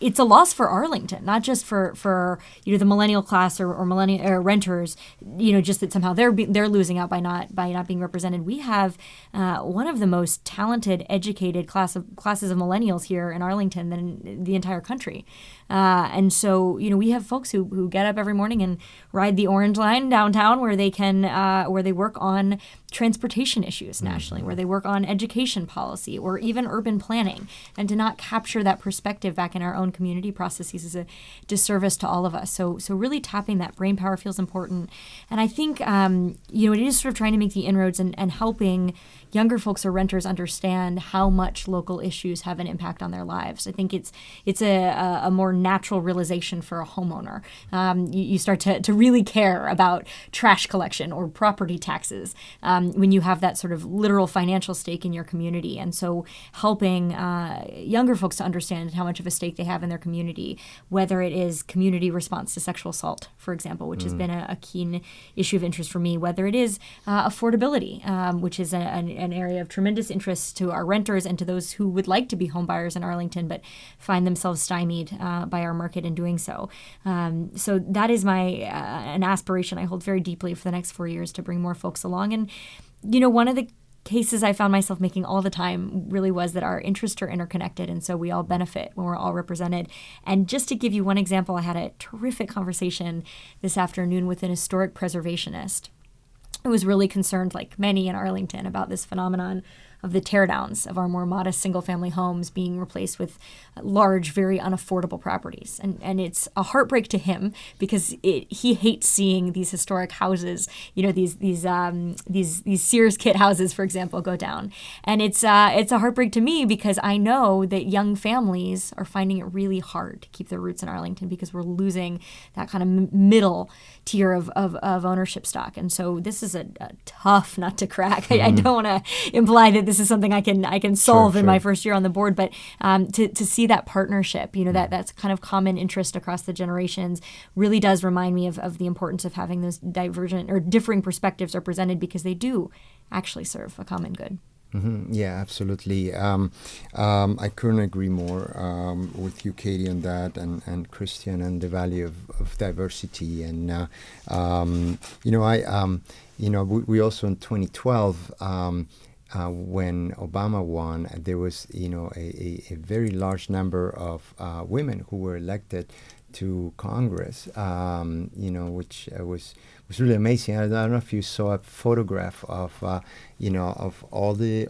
it's a loss for Arlington, not just for the millennial class or millennial or renters. Just that somehow they're losing out by not being represented. We have one of the most talented, educated classes of millennials here in Arlington than in the entire country. And so we have folks who get up every morning and ride the Orange Line downtown, where they can where they work on transportation issues nationally, where they work on education policy or even urban planning, and to not capture that perspective back in our own community processes is a disservice to all of us. So really tapping that brain power feels important. And I think it is sort of trying to make the inroads and helping younger folks or renters understand how much local issues have an impact on their lives. I think it's a more natural realization for a homeowner. You start to really care about trash collection or property taxes when you have that sort of literal financial stake in your community. And so helping younger folks to understand how much of a stake they have in their community, whether it is community response to sexual assault, for example, which has been a keen issue of interest for me, whether it is affordability, which is an area of tremendous interest to our renters and to those who would like to be home buyers in Arlington but find themselves stymied by our market in doing so. So that is an aspiration I hold very deeply for the next 4 years, to bring more folks along. And one of the cases I found myself making all the time really was that our interests are interconnected, and so we all benefit when we're all represented. And just to give you one example, I had a terrific conversation this afternoon with an historic preservationist I was really concerned, like many in Arlington, about this phenomenon of the teardowns of our more modest single-family homes being replaced with large, very unaffordable properties. And it's a heartbreak to him because he hates seeing these historic houses, these Sears kit houses, for example, go down. And it's a heartbreak to me because I know that young families are finding it really hard to keep their roots in Arlington because we're losing that kind of middle tier of ownership stock. And so this is a tough nut to crack. I don't want to imply that this is something I can solve in my first year on the board, but to see that partnership, that's kind of common interest across the generations really does remind me of the importance of having those divergent or differing perspectives represented because they do actually serve a common good. Mm-hmm. Yeah, absolutely. I couldn't agree more with you, Katie, on that, and Christian, and the value of diversity. And we also in 2012. When Obama won, there was, a very large number of women who were elected to Congress, which was really amazing. I don't know if you saw a photograph of, of all the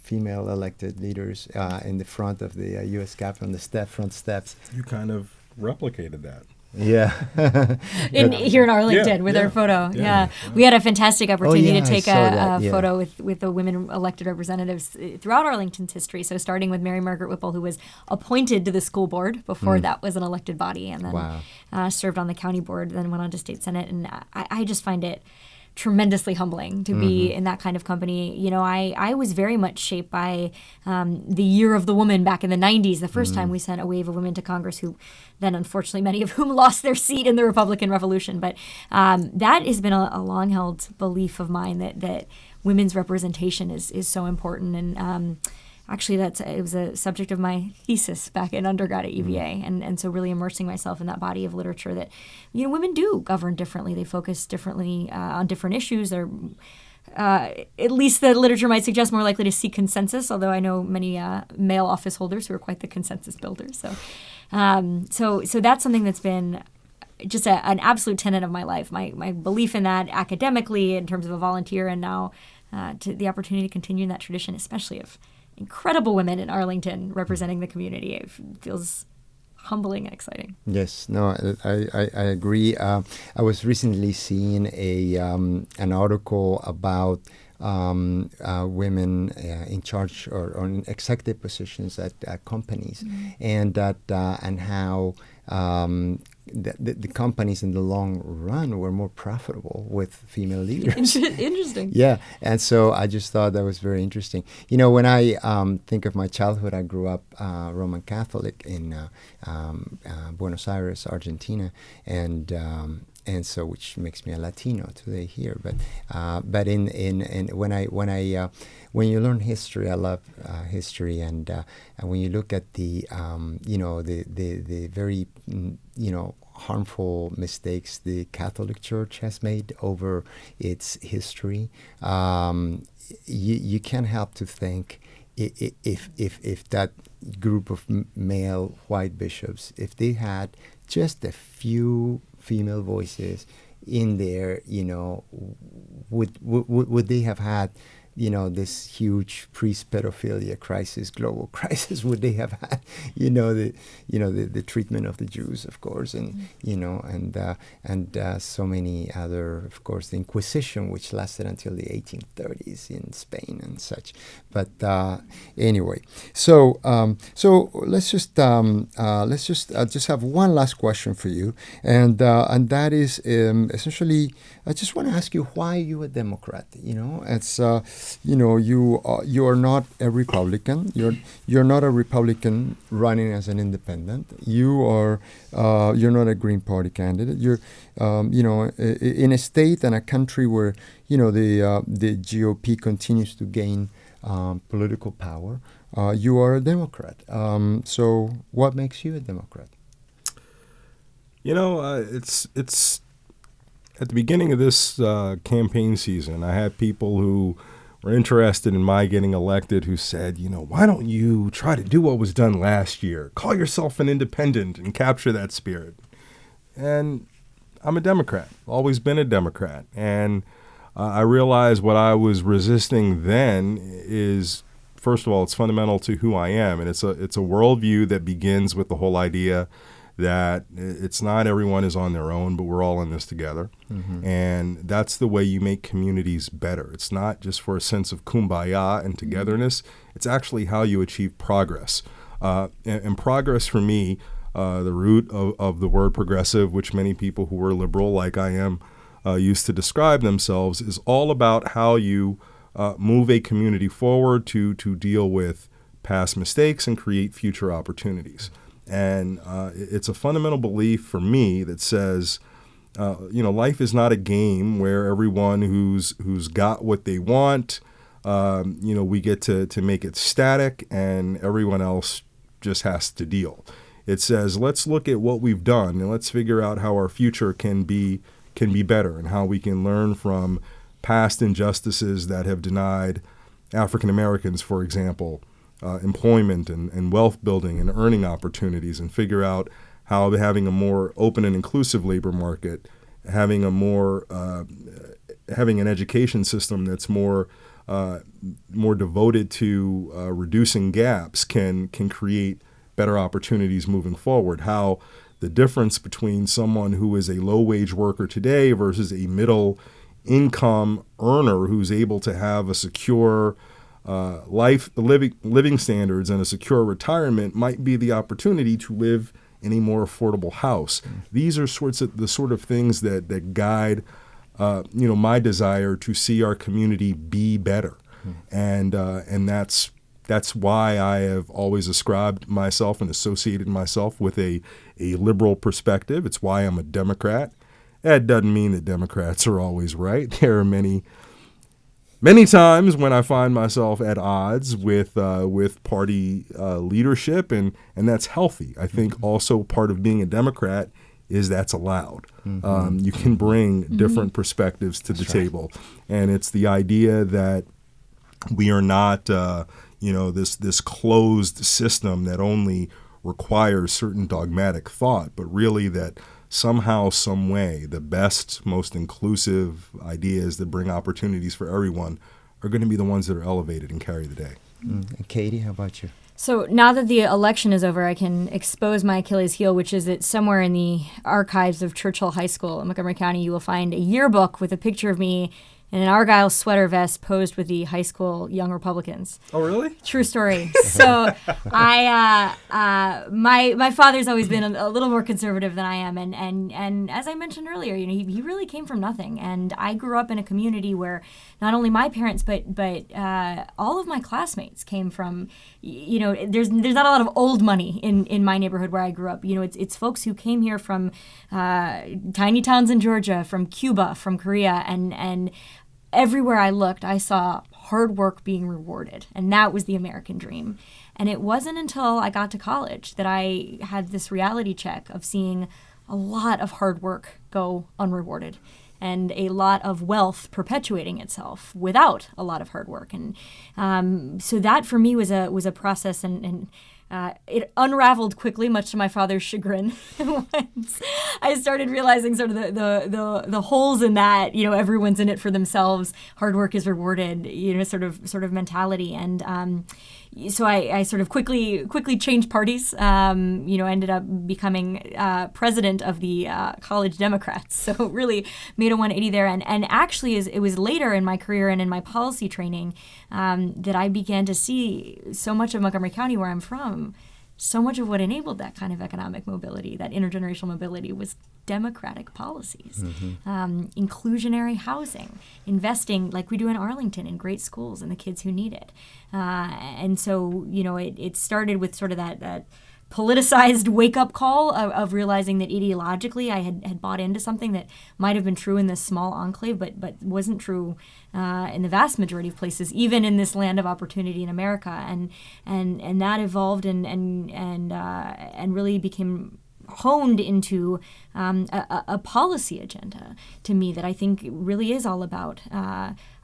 female elected leaders in the front of the U.S. Capitol on the front steps. You kind of replicated that. Yeah. Here in Arlington with our photo. Yeah. We had a fantastic opportunity to take a photo with the women elected representatives throughout Arlington's history. So starting with Mary Margaret Whipple, who was appointed to the school board before that was an elected body, and then served on the county board, then went on to state senate. And I just find it tremendously humbling to be in that kind of company. I was very much shaped by the Year of the Woman back in the 90s, the first time we sent a wave of women to Congress, who then unfortunately many of whom lost their seat in the Republican Revolution. But that has been a long-held belief of mine that women's representation is so important. And actually, it was a subject of my thesis back in undergrad at UVA, and so really immersing myself in that body of literature that, women do govern differently. They focus differently on different issues. They're, at least the literature might suggest, more likely to seek consensus, although I know many male office holders who are quite the consensus builders. So that's something that's been just an absolute tenet of my life, my belief in that academically in terms of a volunteer, and now to the opportunity to continue in that tradition, especially of incredible women in Arlington representing the community. It feels humbling and exciting. Yes, no, I agree. I was recently seeing an article about women in charge or in executive positions at companies, and how the companies in the long run were more profitable with female leaders. Interesting. Yeah, and so I just thought that was very interesting. When I think of my childhood, I grew up Roman Catholic in Buenos Aires, Argentina, and so which makes me a Latino today here. But in when you learn history, I love history, and when you look at the very harmful mistakes the Catholic Church has made over its history, you can't help to think if that group of male white bishops, if they had just a few female voices in there, would they have had this huge priest pedophilia crisis, global crisis? Would they have had, the treatment of the Jews, of course, and so many other, of course, the Inquisition, which lasted until the 1830s in Spain and such. But anyway, so let's just have one last question for you, and that is essentially, I just want to ask you, why are you a Democrat? It's you are not a Republican. You're not a Republican running as an independent. You're not a Green Party candidate. You're in a state and a country where the GOP continues to gain political power. You are a Democrat. So what makes you a Democrat? It's at the beginning of this campaign season, I had people who were interested in my getting elected who said, why don't you try to do what was done last year? Call yourself an independent and capture that spirit. And I'm a Democrat, always been a Democrat. And I realized what I was resisting then is, first of all, it's fundamental to who I am. And it's a worldview that begins with the whole idea that it's not everyone is on their own, but we're all in this together. Mm-hmm. And that's the way you make communities better. It's not just for a sense of kumbaya and togetherness. It's actually how you achieve progress. And progress for me, the root of the word progressive, which many people who are liberal like I am used to describe themselves, is all about how you move a community forward to deal with past mistakes and create future opportunities. And it's a fundamental belief for me that says, life is not a game where everyone who's got what they want, we get to make it static and everyone else just has to deal. It says, let's look at what we've done and let's figure out how our future can be better and how we can learn from past injustices that have denied African Americans, for example, employment and wealth building and earning opportunities, and figure out how having a more open and inclusive labor market, having an education system that's more devoted to reducing gaps can create better opportunities moving forward. How the difference between someone who is a low-wage worker today versus a middle-income earner who's able to have a secure living standards and a secure retirement might be the opportunity to live in a more affordable house. These are the sort of things that guide my desire to see our community be better. And that's why I have always ascribed myself and associated myself with a liberal perspective. It's why I'm a Democrat. That doesn't mean that Democrats are always right. There are many times when I find myself at odds with party leadership, and that's healthy. I think also part of being a Democrat is that's allowed. Mm-hmm. You can bring different perspectives to the table, and it's the idea that we are not this closed system that only requires certain dogmatic thought, but really that somehow, some way, the best, most inclusive ideas that bring opportunities for everyone are going to be the ones that are elevated and carry the day. And Katie, how about you? So now that the election is over, I can expose my Achilles heel, which is that somewhere in the archives of Churchill High School in Montgomery County, you will find a yearbook with a picture of me in an Argyle sweater vest posed with the high school Young Republicans. Oh, really? True story. So my father's always been a little more conservative than I am, and as I mentioned earlier, he really came from nothing, and I grew up in a community where not only my parents but all of my classmates came from. There's not a lot of old money in my neighborhood where I grew up. It's folks who came here from tiny towns in Georgia, from Cuba, from Korea, and everywhere I looked, I saw hard work being rewarded, and that was the American dream. And it wasn't until I got to college that I had this reality check of seeing a lot of hard work go unrewarded and a lot of wealth perpetuating itself without a lot of hard work. And so that for me was a process, and it unraveled quickly, much to my father's chagrin. Once I started realizing sort of the holes in that, everyone's in it for themselves, hard work is rewarded, sort of mentality. And so I sort of quickly changed parties. Ended up becoming president of the College Democrats. So really made a 180 there. And actually, it was later in my career and in my policy training that I began to see so much of Montgomery County, where I'm from. So much of what enabled that kind of economic mobility, that intergenerational mobility, was democratic policies, inclusionary housing, investing like we do in Arlington in great schools and the kids who need it. And so, it started with sort of that politicized wake-up call of realizing that ideologically I had bought into something that might have been true in this small enclave, but wasn't true in the vast majority of places, even in this land of opportunity in America. And that evolved and really became honed into a policy agenda to me that I think really is all about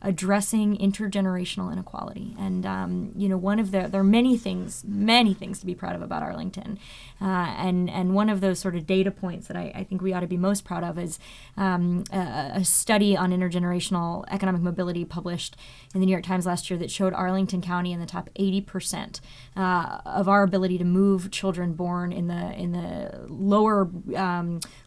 addressing intergenerational inequality. And there are many things to be proud of about Arlington, and one of those sort of data points that I think we ought to be most proud of is a study on intergenerational economic mobility published in the New York Times last year that showed Arlington County in the top 80% of our ability to move children born in the lower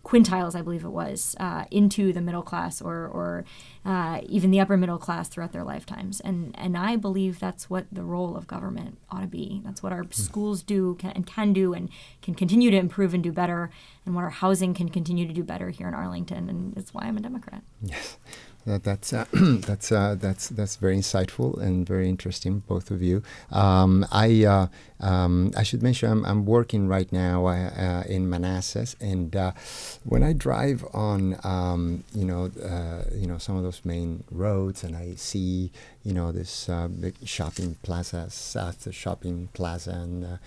quintiles, I believe it was, into the middle class or even the upper middle class throughout their lifetimes. And I believe that's what the role of government ought to be. That's what our schools do can do and can continue to improve and do better, and what our housing can continue to do better here in Arlington. And it's why I'm a Democrat. Yes. That's very insightful and very interesting, both of you. I should mention I'm working right now in Manassas, and when I drive on some of those main roads, and I see this big shopping plaza, South Shopping Plaza, and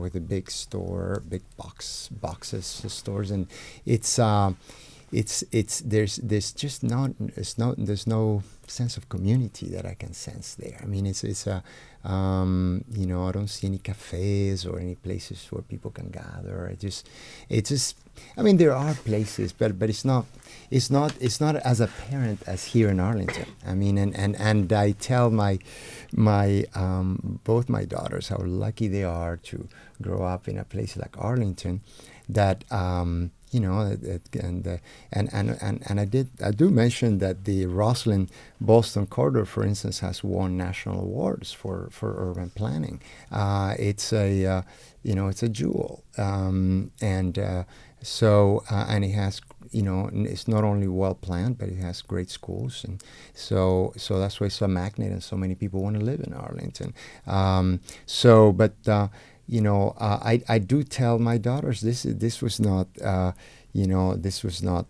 with a big store, big boxes stores, and there's just there's no sense of community that I can sense there. I mean, I don't see any cafes or any places where people can gather. I mean, there are places, but it's not as apparent as here in Arlington. I mean, and I tell my both my daughters how lucky they are to grow up in a place like Arlington, that and I do mention that the Roslyn-Boston corridor, for instance, has won national awards for urban planning. It's a jewel, and it has it's not only well planned, but it has great schools, and so that's why it's a magnet, and so many people want to live in Arlington. I do tell my daughters this was not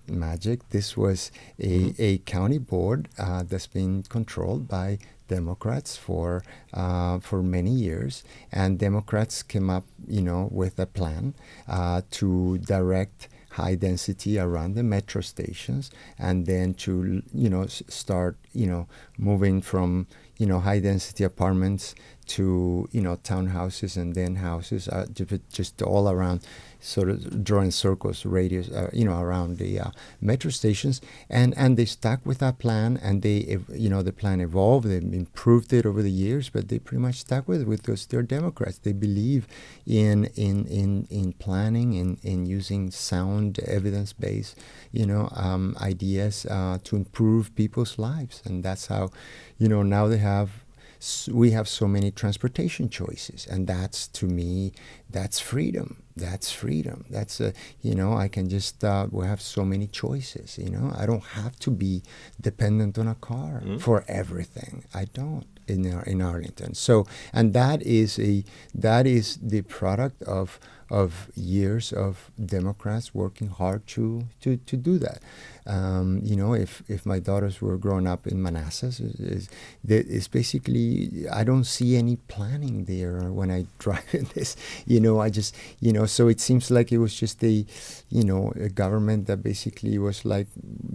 magic. This was a county board that's been controlled by Democrats for many years, and Democrats came up with a plan to direct high density around the metro stations, and then to start moving from high density apartments to townhouses and then houses, just all around, sort of drawing circles, radius, around the metro stations, and they stuck with that plan, and the plan evolved. They've improved it over the years, but they pretty much stuck with it because they're Democrats. They believe in planning, in using sound, evidence-based, ideas to improve people's lives, and that's how, now we have so many transportation choices, and that's, to me, that's freedom. That's freedom. That's I can just we have so many choices. I don't have to be dependent on a car for everything. I don't in Arlington. So, and that is the product of years of Democrats working hard to do that. If my daughters were growing up in Manassas, it's basically, I don't see any planning there when I drive in this. I just, so it seems like it was just a government that basically was like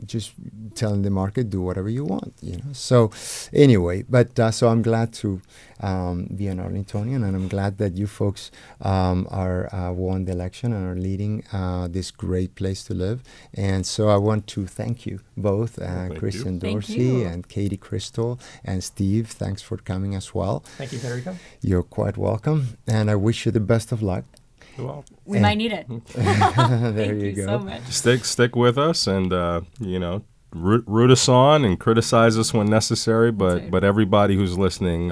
just telling the market, do whatever you want, So anyway, but so I'm glad to be an Arlingtonian, and I'm glad that you folks are won the election and are leading this great place to live. And so I want to thank you both, Christian Dorsey and Katie Cristol, and Steve. Thanks for coming as well. Thank you, Federico. You're quite welcome, and I wish you the best of luck. Well, we might need it. There you go. So much. Stick with us, and root us on and criticize us when necessary. But right. But everybody who's listening,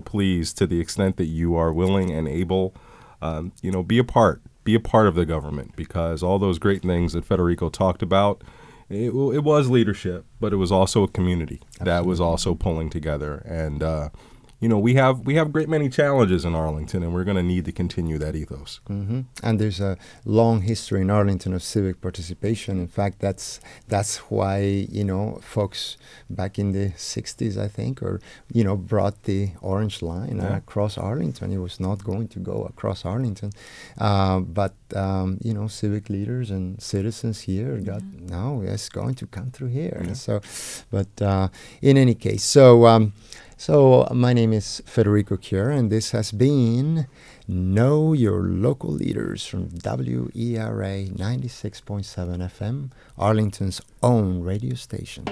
please, to the extent that you are willing and able, be a part of the government, because all those great things that Federico talked about, it was leadership, but it was also a community. Absolutely. That was also pulling together. And we have a great many challenges in Arlington, and we're going to need to continue that ethos. Mm-hmm. And there's a long history in Arlington of civic participation. In fact, that's why folks back in the '60s, I think, or brought the Orange Line across Arlington. It was not going to go across Arlington, but civic leaders and citizens here got no, it's going to come through here. Yeah. So, but in any case, so my name is Federico E, and this has been Know Your Local Leaders from WERA 96.7 FM, Arlington's own radio station.